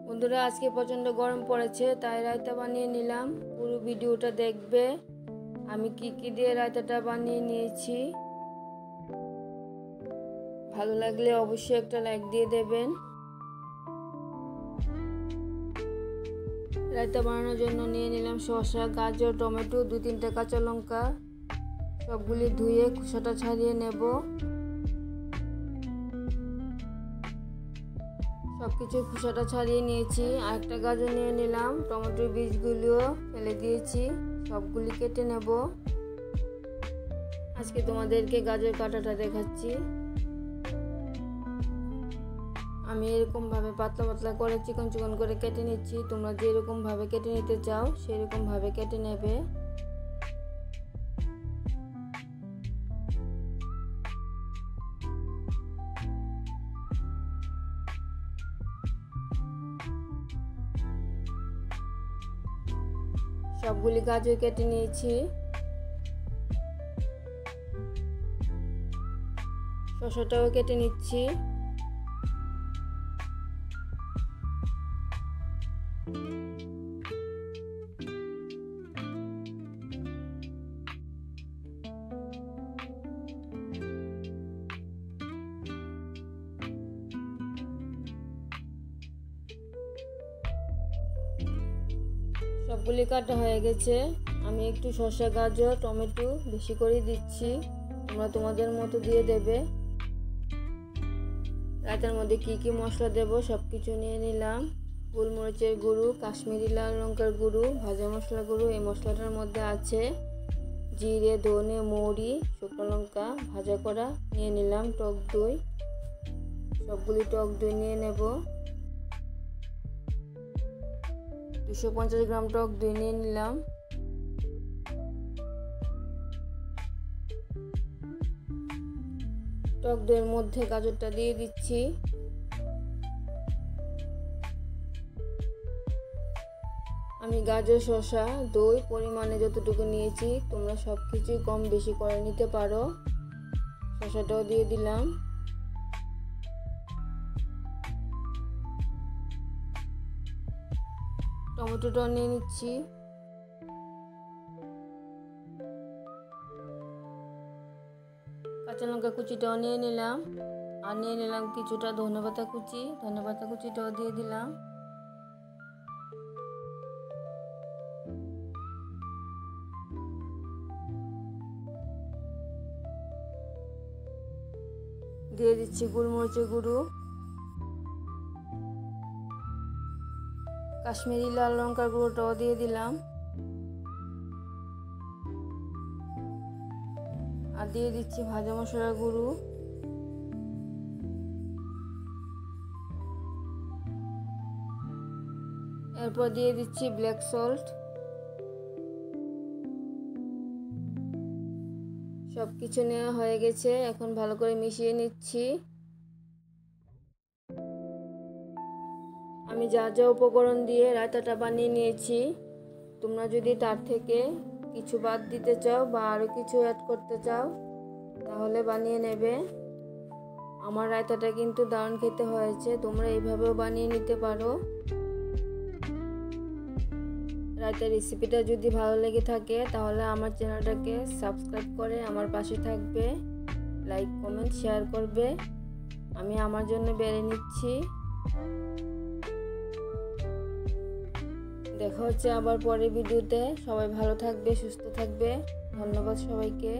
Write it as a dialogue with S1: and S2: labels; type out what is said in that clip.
S1: বন্ধুরা, আজকে প্রচণ্ড গরম পড়েছে, তাই রায়তা বানিয়ে নিলাম। পুরো ভিডিওটা দেখবে আমি কি দিয়ে রায়তাটা বানিয়ে নিয়েছি। ভালো লাগলে অবশ্যই একটা লাইক দিয়ে দেবেন। রায়তা বানানোর জন্য নিয়ে নিলাম শসা, গাজর, টমেটো, 2-3টা কাঁচা লঙ্কা। সবগুলি ধুয়ে খোসাটা ছাড়িয়ে নেব। সবকিছু খোসাটা ছাড়িয়ে নিয়েছি। আরেকটা গাজর নিয়ে নিলাম, টমেটোর বীজগুলিও ফেলে দিয়েছি। সবগুলি কেটে নেব। আজকে তোমাদেরকে গাজর কাটাটা দেখাচ্ছি। আমি এরকম ভাবে পাতলা পাতলা করে চিকন চিকন করে কেটে নিচ্ছি। তোমরা যেরকম ভাবে কেটে নিতে চাও সেরকম ভাবে কেটে নেবে। সবগুলি গাজর কেটে নিয়েছি। শসাটাও কেটে নিচ্ছি। সবগুলি কাটা হয়ে গেছে। আমি একটু শসা, গাজর, টমেটো বেশি করে দিচ্ছি। তোমরা তোমাদের মতো দিয়ে দেবে। রায়তার মধ্যে কি মশলা দেব সব কিছু নিয়ে নিলাম। গোলমরিচের গুঁড়ো, কাশ্মীরি লাল লঙ্কার গুঁড়ো, ভাজা মশলা গুঁড়ো। এই মশলাটার মধ্যে আছে জিরে, ধনে, মৌরি, শুকনো লঙ্কা ভাজা করা। নিয়ে নিলাম টক দই। সবগুলি টক দই নিয়ে নেব। 250 গ্রাম টক দই নিয়ে নিলাম। টক দইয়ের মধ্যে গাজরটা দিয়ে দিচ্ছি। আমি গাজর, শসা, দই পরিমাণে যতটুকু নিয়েছি তোমরা সব কিছুই কম বেশি করে নিতে পারো। শসাটাও দিয়ে দিলাম। টমেটোটাও নিয়ে নিচ্ছি। কাঁচা লঙ্কা কুচিটাও নিয়ে নিলাম। আর নিয়ে নিলাম কিছুটা ধনেপাতা কুচি। ধনেপাতা কুচিটাও দিয়ে দিলাম। দিয়ে দিচ্ছি গোলমরিচের গুঁড়ো, কাশ্মীরি লাল লঙ্কার গুঁড়োটাও দিয়ে দিলাম। আর দিয়ে দিচ্ছি ভাজা মশলার গুঁড়ো। এরপর দিয়ে দিচ্ছি ব্ল্যাক সল্ট। সব কিছু নেওয়া হয়ে গেছে। এখন ভালো করে মিশিয়ে নিচ্ছি। আমি যা যা উপকরণ দিয়ে রায়তাটা বানিয়ে নিয়েছি, তোমরা যদি তার থেকে কিছু বাদ দিতে চাও বা আরও কিছু অ্যাড করতে চাও তাহলে বানিয়ে নেবে। আমার রায়তাটা কিন্তু দারুণ খেতে হয়েছে। তোমরা এইভাবেও বানিয়ে নিতে পারো। রায়তার রেসিপিটা যদি ভালো লেগে থাকে তাহলে আমার চ্যানেলটাকে সাবস্ক্রাইব করে আমার পাশে থাকবে। লাইক, কমেন্ট, শেয়ার করবে। আমি আমার জন্য বেড়ে নিচ্ছি। দেখা হচ্ছে আবার পরের ভিডিওতে। সবাই ভালো থাকবে, সুস্থ থাকবে। ধন্যবাদ সবাইকে।